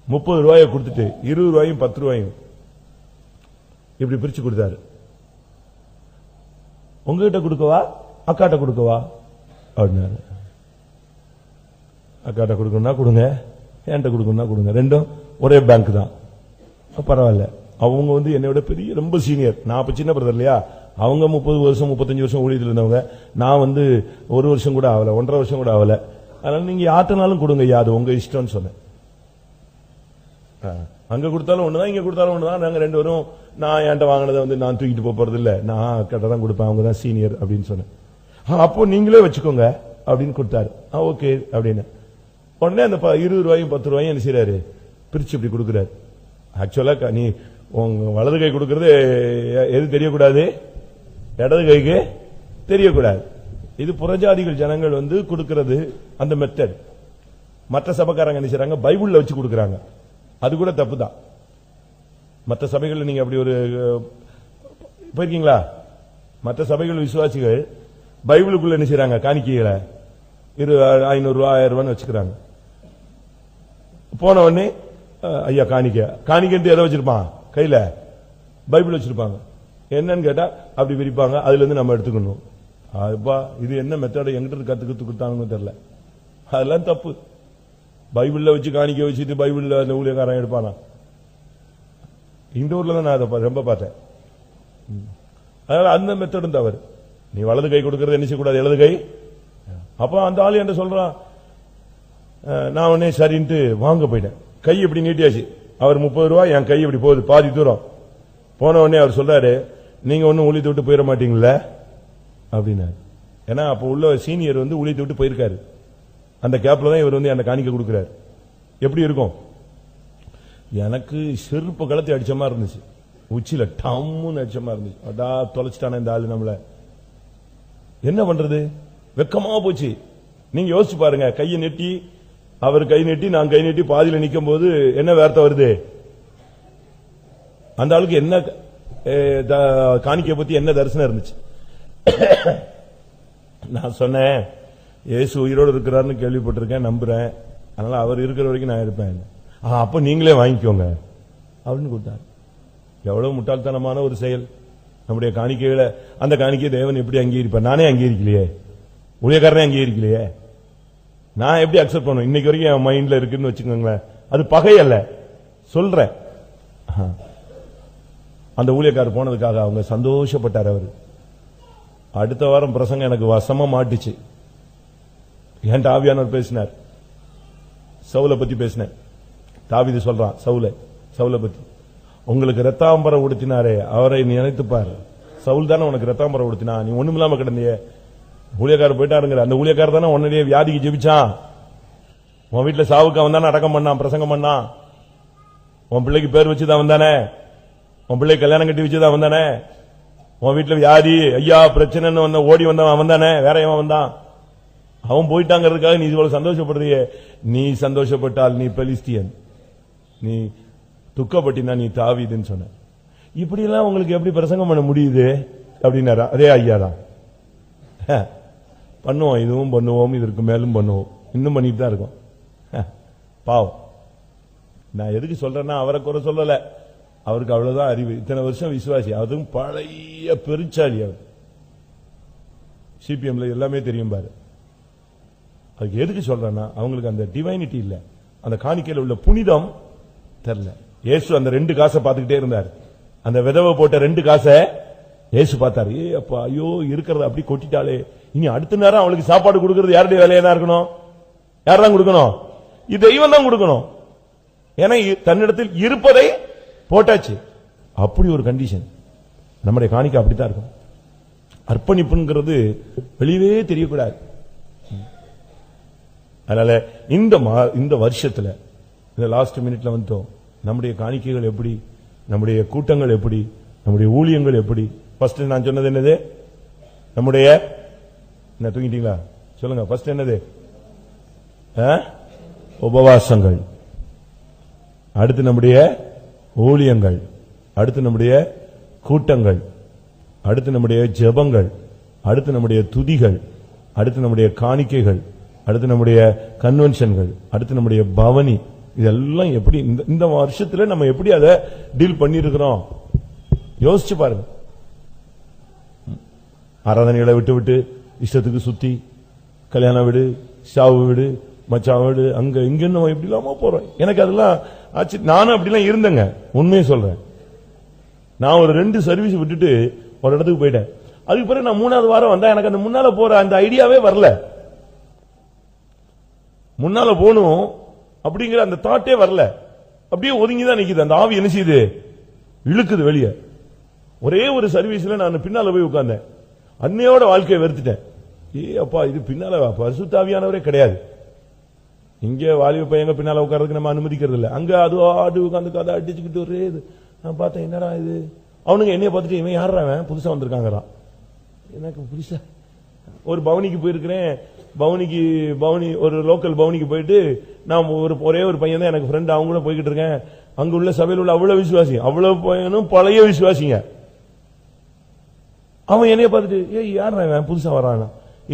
30 ரூபாயை கொடுத்துட்டு 20 ரூபாயும் 10 ரூபாயும் இப்படி பிரிச்சு கொடுத்தாரு. உங்ககிட்ட கொடுக்கவா அக்காட்ட கொடுக்கவா அப்படின்னாரு. அக்காட்ட கொடுக்கணும்னா கொடுங்க, என்கிட்ட கொடுக்கணும்னா கொடுங்க, ரெண்டும் ஒரே பேங்க் தான், பரவாயில்ல. அவங்க வந்து என்னை விட பெரிய ரொம்ப சீனியர், நான் அப்ப சின்ன பிரதர் இல்லையா. அவங்க 30 வருஷம் 35 வருஷம் ஊழியத்தில் இருந்தவங்க, நான் வந்து 1 வருஷம் கூட ஆகல, 1.5 வருஷம் கூட ஆகல. அதனால நீங்க யார்ட்டனாலும் கொடுங்க, அது உங்க இஷ்டம்னு சொன்னேன். அங்க கொடுத்தாலும் ஒண்ணுதான், இங்க கொடுத்தாலும் ஒண்ணுதான். நாங்க 2 பேரும் நான் என்கிட்ட வாங்கினதை வந்து நான் தூக்கிட்டு போறது இல்ல, நான் அக்காட்ட தான் கொடுப்பேன், அவங்க தான் சீனியர் அப்படின்னு சொன்னேன். அப்போ நீங்களே வச்சுக்கோங்க அப்படின்னு கொடுத்தாரு. ஓகே அப்படின்னு உடனே அந்த 20 ரூபாயும் 10 ரூபாயும் என்ன செய்யறாரு? பிரிச்சு இப்படி கொடுக்கிறாரு. ஆக்சுவலா நீ உங்க வலது கை கொடுக்கறது எது தெரியக்கூடாது? இடது கைக்கு தெரியக்கூடாது. இது புறஜாதிகள் ஜனங்கள் வந்து கொடுக்கிறது அந்த மெத்தட். மற்ற சபைக்காரங்க என்ன செய்றாங்க? பைபிள்ல வச்சு கொடுக்கறாங்க. அது கூட தப்பு தான். மற்ற சபைகள் நீங்க அப்படி ஒரு போயிருக்கீங்களா? மற்ற சபைகள் விசுவாசிகள் பைபிளுக்குள்ள என்ன செய்றாங்க? காணிக்கைகளை 500 ரூபாய் 1000 ரூபான்னு வச்சுக்கிறாங்க. போன உடனே ஐயா காணிக்கை எதை வச்சிருப்பான்? கையில பைபிள் வச்சிருப்பாங்க. என்னன்னு கேட்டா அப்படி விரிப்பாங்க, அதுல இருந்து நம்ம எடுத்துக்கணும். இது என்ன மெத்தட எங்கிட்ட கத்துக்கிட்டு கொடுத்தாங்கன்னு தெரியல. அதெல்லாம் தப்பு. பைபிள்ல வச்சு காணிக்க வச்சுட்டு பைபிள்ல அந்த ஊழியக்காரன் எடுப்பானா? இந்த ஊர்ல தான் நான் அதை ரொம்ப பார்த்தேன். அதனால அந்த மெத்தடும் தவறு. நீ வலது கை கொடுக்கறது என்ன செய்யக்கூடாது? இடது கை. அப்ப அந்த ஆளு என்ன சொல்றான்? நான் உடனே சரின்ட்டு வாங்க போயிட்டேன். கை இப்படி நீட்டியாச்சு. அவர் 30 ரூபாய், என் கை இப்படி போகுது பாதி தூரம். போன உடனே அவர் சொல்றாரு, நீங்க ஒன்னும் ஊழியத்தை விட்டு போயிட மாட்டீங்களா அப்படின்னாரு. ஏன்னா அப்ப உள்ள சீனியர் வந்து ஊழியத்தை விட்டு போயிருக்காரு. அந்த கேப்ல தான் இவர் வந்து அந்த காணிக்கை கொடுக்கிறார். எப்படி இருக்கும்? எனக்கு செருப்பு கலத்தி அடிச்ச மாதிரி இருந்துச்சு, உச்சில டம்முன்னு அடிச்ச மாதிரி இருந்துச்சு. அதா தொலைச்சிட்டான இந்த ஆளு நம்மள. என்ன பண்றது? வெக்கமா போச்சு. நீங்க யோசிச்சு பாருங்க. கையை நெட்டி, அவர் கை நெட்டி, நான் கை நெட்டி பாதியில நிக்கும் போது என்ன வார்த்தை வருது? அந்த ஆளுக்கு என்ன காணிக்கை பத்தி என்ன தரிசனம் இருந்துச்சு? நான் சொன்னேன், இயேசு உயிரோடு இருக்கிறாருன்னு கேள்விப்பட்டிருக்கேன், நம்புறேன், அதனால அவர் இருக்கிற வரைக்கும் நான் இருப்பேன். அப்ப நீங்களே வாங்கிக்கோங்க அப்படின்னு கொடுத்தாரு. எவ்வளவு முட்டாள்தனமான ஒரு செயல். நம்முடைய காணிக்கைகளை, அந்த காணிக்கை தேவன் எப்படி அங்கீகரிப்பார்? நானே அங்கீகரிக்கலையே, ஊழியக்காரனே அங்கீகரிக்கலையே, நான் எப்படி அக்செப்ட் பண்ணுவேன்? இன்னைக்கு வரைக்கும் என் மைண்ட்ல இருக்குன்னு வச்சுக்கோங்களேன். அது பகை அல்ல, சொல்றேன். அந்த ஊழியக்காரர் போனதுக்காக அவங்க சந்தோஷப்பட்டார். அவர் அடுத்த வாரம் பிரசங்கம் எனக்கு வசமா மாட்டுச்சு. என்கிட்ட ஆவியானவர் பேசினார், சவுலை பத்தி பேசினேன். தாவீது சொல்றான் சவுலை பத்தி, உங்களுக்கு ரத்தாம்பரம் உடுத்தினாரே அவரை நினைத்துப்பாரு. சவுல் தானே உனக்கு ரத்தாம்பரம் உடுத்தினா, நீ ஒண்ணுமில்லாம கிடந்தியே. ஊழியக்காரர் போயிட்டாருங்கிற அந்த ஊழியக்காரர் தானே உன்னுடைய வியாதிக்கு ஜெபிச்சான். உன் வீட்டுல சாவுக்கு அவன் தானே அடக்கம் பண்ணான், பிரசங்கம் பண்ணான். உன் பிள்ளைக்கு பேர் வச்சுதான் வந்தானே, உன் பிள்ளை கல்யாணம் கட்டி வச்சுதான் வந்தானே. உன் வீட்டுல வியாதி ஐயா பிரச்சனைன்னு வந்த ஓடி வந்தவன் அவன் தானே, வேற எவன் வந்தான்? அவன் போயிட்டாங்கிறதுக்காக நீ இவ்வளவு சந்தோஷப்படுறியே. நீ சந்தோஷப்பட்டால் நீ பெலிஸ்தியன். நீ துக்கப்பட்டினா நீ தாவீதுன்னு சொன்ன. இப்படி எல்லாம் உங்களுக்கு எப்படி பிரசங்கம் பண்ண முடியுது அப்படின்னாரா? அதே ஐயா தான். பண்ணுவோம், இதுவும் பண்ணுவோம், இதற்கு மேலும் பண்ணுவோம், இன்னும் பண்ணிட்டு தான் இருக்கோம். பாவம். நான் எதுக்கு சொல்றேன்னா அவரை குறை சொல்லல, அவருக்கு அவ்வளவுதான் அறிவு. இத்தனை வருஷம் விசுவாசி, அதுவும் பழைய பெருச்சாளி. அவர் சிபிஎம்ல எல்லாமே தெரியும் பாரு. அதுக்கு எதுக்கு சொல்றேன்னா அவங்களுக்கு அந்த டிவைனிட்டி இல்ல, அந்த காணிக்கையில் உள்ள புனிதம் தெரியல. இயேசு அந்த 2 காசை பார்த்துக்கிட்டே இருந்தார். அந்த விதவை போட்ட 2 காசை இயேசு பார்த்தாரு. ஏ அப்பா, ஐயோ இருக்கிறத அப்படி கொட்டிட்டாலே, இனி அடுத்த நேரம் அவளுக்கு சாப்பாடு கொடுக்கிறது யாருடைய வேலையா இருக்கணும்? யார் தான் கொடுக்கணும்? இது தெய்வம் தான் கொடுக்கணும். ஏன்னா தன்னிடத்தில் இருப்பதை போட்டாச்சு. அப்படி ஒரு கண்டிஷன். நம்முடைய காணிக்கை அப்படித்தான் இருக்கும். அர்ப்பணிப்புங்கிறது வெளியவே தெரியக்கூடாது. அதனால இந்த வருஷத்துல இந்த லாஸ்ட் மினிட்ல வந்துட்டோம். நம்முடைய காணிக்கைகள் எப்படி, நம்முடைய கூட்டங்கள் எப்படி, நம்முடைய ஊழியங்கள் எப்படி? ஃபர்ஸ்ட் நான் சொன்னது என்னது? நம்முடைய என்ன தூங்கிட்டீங்களா? சொல்லுங்க. ஃபர்ஸ்ட் என்னது? உபவாசங்கள். அடுத்து நம்முடைய ஊழியங்கள். அடுத்து நம்முடைய கூட்டங்கள். அடுத்து நம்முடைய ஜெபங்கள். அடுத்து நம்முடைய துதிகள். அடுத்து நம்முடைய காணிக்கைகள். அடுத்து நம்முடைய கன்வென்ஷன்கள். அடுத்து நம்முடைய பவனி. இதெல்லாம் எப்படி இந்த வருஷத்துல நம்ம எப்படி அதை டீல் பண்ணிருக்கிறோம் யோசிச்சு பாருங்க. ஆராதனைகளை விட்டு விட்டு இஷ்டத்துக்கு சுத்தி, கல்யாண வீடு, சாவு வீடு, மச்சான் வீடு, அங்க இங்க எப்படி இல்லாம போறோம். எனக்கு அதெல்லாம் ஆச்சு. நானும் அப்படிலாம் இருந்தேங்க, உண்மையை சொல்றேன். நான் ஒரு 2 சர்வீஸ் விட்டுட்டு ஒரு இடத்துக்கு போயிட்டேன். அதுக்கு பிறகு நான் 3வது வாரம் வந்தா எனக்கு அந்த முன்னால போற அந்த ஐடியாவே வரல. முன்னால போகணும் அப்படிங்கிற அந்த தாட்டே வரல. அப்படியே ஒதுங்கிதான் நிக்குது. அந்த ஆவி என்ன செய்யுது? இழுக்குது வெளியே. ஒரே ஒரு சர்வீஸ்ல நான் பின்னால போய் உட்கார்ந்தேன். அன்னையோட வாழ்க்கையை வெறுத்துட்டேன். ஏ அப்பா, இது பின்னால பரிசுத்தாவியானவரே கிடையாது. இங்க வாலிப பையங்க பின்னால உட்கார்றதுக்கு நம்ம அனுமதிக்கிறது இல்ல. அங்க அது ஆடு உட்கார்ந்து கதை அடிச்சுக்கிட்டு ஒரே இது. நான் பார்த்தேன், என்னடா இது? அவனுங்க என்னைய பார்த்துட்டு இவன் யாரா புதுசா வந்திருக்காங்க. எனக்கு புதுசா ஒரு பவனிக்கு போயிருக்கிறேன். பவனி ஒரு லோக்கல் பவனிக்கு போயிட்டு நான் ஒரே ஒரு பையன் தான் எனக்கு ஃப்ரெண்ட், அவங்க கூட போய்கிட்டு இருக்கேன். அங்க உள்ள சபையில் உள்ள அவ்வளவு விசுவாசி, அவ்வளவு பையனும் பழைய விசுவாசிங்க. அவன் என்னைய பார்த்துட்டு, ஏய் யாரா புதுசா வரான்?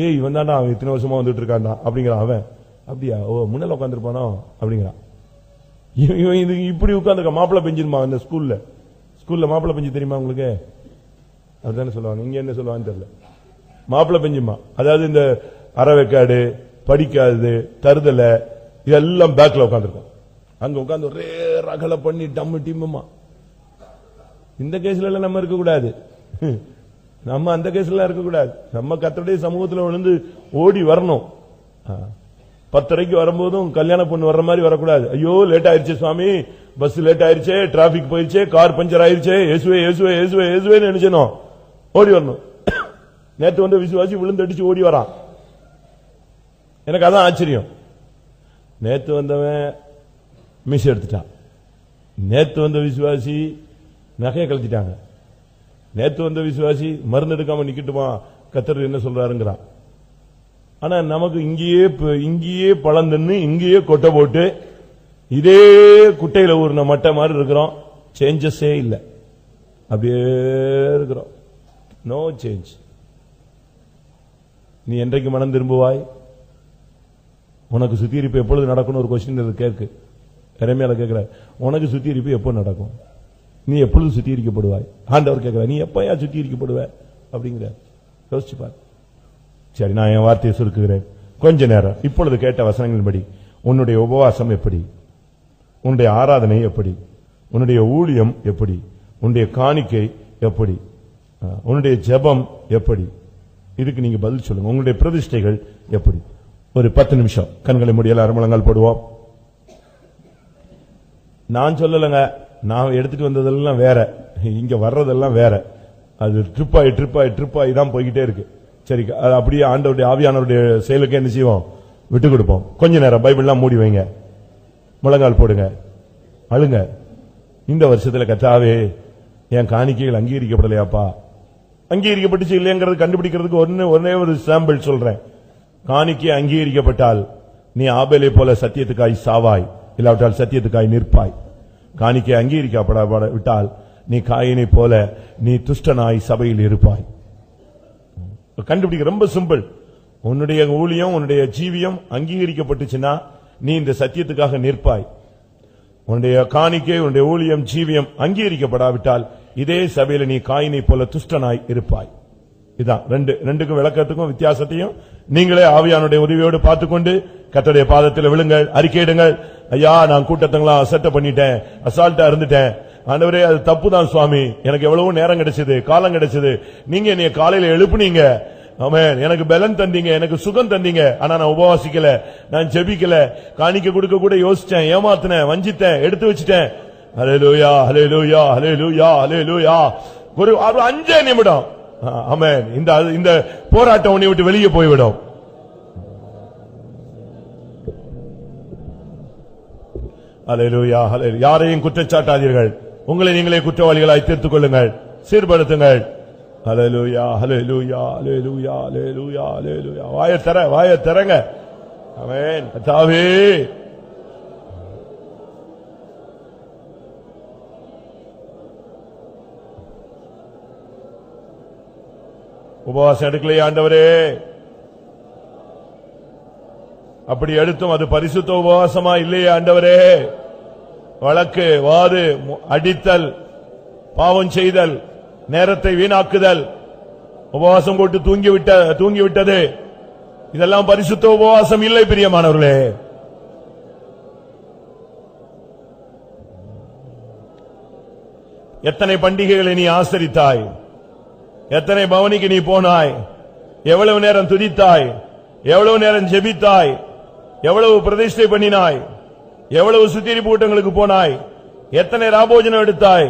ஏய் இவன் தாண்டா, அவன் இத்தனை வருஷமா வந்துட்டு இருக்கான்டா அப்படிங்கிறான். அவன் அப்படியா, ஓ முன்னால உட்காந்துருப்பானோ அப்படிங்கிறான். இவன் இது இப்படி உட்காந்துருக்க. மாப்பிள்ள பெஞ்சிருமா இந்த ஸ்கூல்ல மாப்பிள்ள பெஞ்சு தெரியுமா உங்களுக்கு? அதுதானே சொல்லுவாங்க. இங்க என்ன சொல்லுவான்னு தெரியல. மாப்பிள்ள பெஞ்சுமா, அதாவது இந்த அறவைக்காடு, படிக்காது, தருதல, இதெல்லாம் பேக்ல உட்காந்துருக்கோம். அங்க உட்காந்து ஒரே ரகலை பண்ணி டம்மு டிம்முமா. இந்த கேஸ்ல எல்லாம் நம்ம இருக்கக்கூடாது. நம்ம அந்த கேஸ்ல இருக்கக்கூடாது. நம்ம கர்த்தருடைய சமூகத்தில் விழுந்து ஓடி வரணும். 10:30 வரும்போதும் கல்யாண பொண்ணு வர்ற மாதிரி வரக்கூடாது. ஐயோ லேட் ஆயிருச்சு சுவாமி, பஸ் லேட் ஆயிருச்சே, டிராபிக் போயிருச்சே, கார் பஞ்சர் ஆயிருச்சே, இயேசுவே இயேசுவே இயேசுவே இயேசுவே நினைச்சணும். ஓடி வரணும். நேற்று வந்து விசுவாசி விழுந்தடிச்சு ஓடி வரான். எனக்கு அதான் ஆச்சரியம். நேற்று வந்தவன் மிஸ் எடுத்துட்டான். நேற்று வந்த விசுவாசி நகையை கழட்டிட்டாங்க. நேற்று வந்த விசுவாசி மருந்து எடுக்காம நிக்கட்டுமா, கர்த்தர் என்ன சொல்றாருங்கிறான். ஆனா நமக்கு இங்கேயே பழம் தின்னு இங்கேயே கொட்டை போட்டு இதே குட்டையில ஊர்ன மட்டை மாதிரி இருக்கிறோம். சேஞ்சஸே இல்லை, அப்படியே இருக்கிறோம். No change. நீ என்றைக்கு மனம் திரும்புவாய்? உனக்கு சுத்திகரிப்பு எப்பொழுது நடக்கும்? ஒரு கொஸ்டின் கேட்கு. இறைமையால கேட்கிற, உனக்கு சுத்திகரிப்பு எப்போ நடக்கும்? நீ எப்பொழுது சுத்திகரிக்கப்படுவாய்? ஆண்டவர் கேட்கிற, நீ எப்பயா சுத்திகரிக்கப்படுவ அப்படிங்கிற யோசிச்சு பாரு. சரி, நான் என் வார்த்தையை சுருக்குகிறேன். கொஞ்ச நேரம் இப்பொழுது கேட்ட வசனங்களின்படி உன்னுடைய உபவாசம் எப்படி, உன்னுடைய ஆராதனை எப்படி, உன்னுடைய ஊழியம் எப்படி, உன்னுடைய காணிக்கை எப்படி, உன்னுடைய ஜெபம் எப்படி, இதுக்கு நீங்க பதில் சொல்லுங்க. உங்களுடைய பிரதிஷ்டைகள் எப்படி? ஒரு 10 நிமிஷம் கண்களை முடியல, அரைமுழங்கால் போடுவோம். நான் சொல்லலைங்க, நான் எடுத்துட்டு வந்ததெல்லாம் வேற, இங்க வர்றதெல்லாம் வேற. அது ட்ரிப்பாய் தான் போய்கிட்டே இருக்கு. சரி, அப்படியே ஆண்டவருடைய ஆவியானவருடைய செயலுக்கு என்ன செய்வோம்? விட்டு கொடுப்போம். கொஞ்ச நேரம் பைபிள்லாம் மூடி வைங்க, முழங்கால் போடுங்க, அழுங்க. இந்த வருஷத்துல கர்த்தாவே என் காணிக்கைகள் அங்கீகரிக்கப்படலையாப்பா. அங்கீகரிக்கப்பட்டுச்சு இல்லையங்கிறது கண்டுபிடிக்கிறதுக்கு ஒரே ஒரு சாம்பிள் சொல்றேன். காணிக்கை அங்கீகரிக்கப்பட்டால் நீ ஆபேலை போல சத்தியத்துக்காய் சாவாய், இல்லாவிட்டால் சத்தியத்துக்காய் நிற்பாய். காணிக்கை அங்கீகரிக்கப்பட விட்டால் நீ காயினை போல நீ துஷ்டனாய் சபையில் இருப்பாய். கண்டுபிடிக்க ரொம்ப சிம்பிள். உன்னுடைய ஊழியம் உன்னுடைய ஜீவியம் அங்கீகரிக்கப்பட்டுச்சுன்னா நீ இந்த சத்தியத்துக்காக நிற்பாய். உன்னுடைய காணிக்கை உன்னுடைய ஊழியம் ஜீவியம் அங்கீகரிக்கப்படாவிட்டால் இதே சபையில நீ காயினை போல துஷ்டனாய் இருப்பாய். இதான் ரெண்டுக்கும் விளக்கத்துக்கும் வித்தியாசத்தையும் நீங்களே ஆவியானுடைய உதவியோடு பார்த்துக்கொண்டு கர்த்தருடைய பாதத்தில் விழுங்கள், அறிக்கையிடுங்கள். ஐயா, நான் கூட்டத்தங்களா அசட்டை பண்ணிட்டேன், அசால்ட்டா இருந்துட்டேன். ஆண்டவரே, அது தப்புதான் சுவாமி. எனக்கு எவ்வளவு நேரம் கிடைச்சது, காலம் கிடைச்சது. நீங்க என்னைய காலையில எழுப்புனீங்க, ஆமென். எனக்கு பலன் தந்தீங்க, எனக்கு சுகம் தந்தீங்க. ஆனா நான் உபவாசிக்கல, நான் ஜெபிக்கல, காணிக்க கொடுக்க கூட யோசிச்சேன், ஏமாத்தினேன், வஞ்சித்தேன், எடுத்து வச்சிட்டேன். ஹல்லேலூயா, ஹல்லேலூயா, ஹல்லேலூயா, ஹல்லேலூயா. ஒரு 5 நிமிடம், ஆமென். இந்த போராட்டம் உன்னை விட்டு வெளியே போய்விடும். ஹல்லேலூயா, ஹல்லேலூயா. யாரையும் குற்றச்சாட்டாதீர்கள். உங்களை நீங்களே குற்றவாளிகளாய் தீர்த்துக் கொள்ளுங்கள், சீர்படுத்துங்கள். ஹல்லேலூயா, ஹல்லேலூயா, ஹல்லேலூயா, ஹல்லேலூயா, ஹல்லேலூயா. வாயை திறங்க. ஆமென். கர்த்தாவே, உபவாசம் எடுக்கலையே ஆண்டவரே, அப்படி எடுத்தும் அது பரிசுத்த உபவாசமா இல்லையே ஆண்டவரே. வழக்கு, வாது, அடித்தல், பாவம் செய்தல், நேரத்தை வீணாக்குதல், உபவாசம் போட்டு தூங்கிவிட்டது, இதெல்லாம் பரிசுத்த உபவாசம் இல்லை பிரியமானவர்களே. எத்தனை பண்டிகைகளை நீ ஆசரித்தாய், எத்தனை பவனிக்கு நீ போனாய், எவ்வளவு நேரம் துதித்தாய், எவ்வளவு நேரம் ஜெபித்தாய், எவ்வளவு பிரதிஷ்டை பண்ணினாய், எவ்வளவு சுத்திகரிப்பு கூட்டங்களுக்கு போனாய், எத்தனை ராபோஜனம் எடுத்தாய்,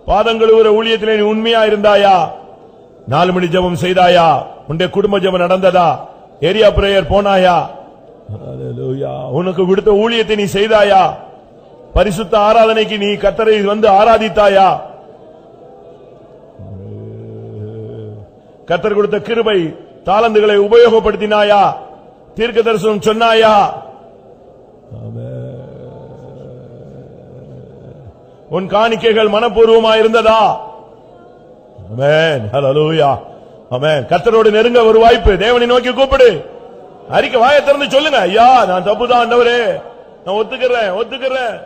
பாதங்களுகிற ஊழியத்திலே நீ உண்மையா இருந்தாயா, 4 மணி ஜெபம் செய்தாயா, உன்னுடைய குடும்ப ஜெபம் நடந்ததா, ஏரியா பிரேயர் போனாயா, உனக்கு கொடுத்த ஊழியத்தை நீ செய்தாயா, பரிசுத்த ஆராதனைக்கு நீ கர்த்தரை வந்து ஆராதித்தாயா, கர்த்தர் கொடுத்த கிருபை தாளந்துகளை உபயோகப்படுத்தினாயா, தீர்க்க தரிசனம் சொன்னாயா, உன் காணிக்கைகள் மனப்பூர்வமாக இருந்ததா? ஆமென். ஹல்லேலூயா. ஆமென். கர்த்தரோடு நெருங்க ஒரு வாய்ப்பு. தேவனை நோக்கி கூப்பிடு, அறிக்கை, வாயை திறந்து சொல்லுங்க. ஐயா, நான் தப்புதான் ஆண்டவரே, நான் ஒத்துக்கிறேன்.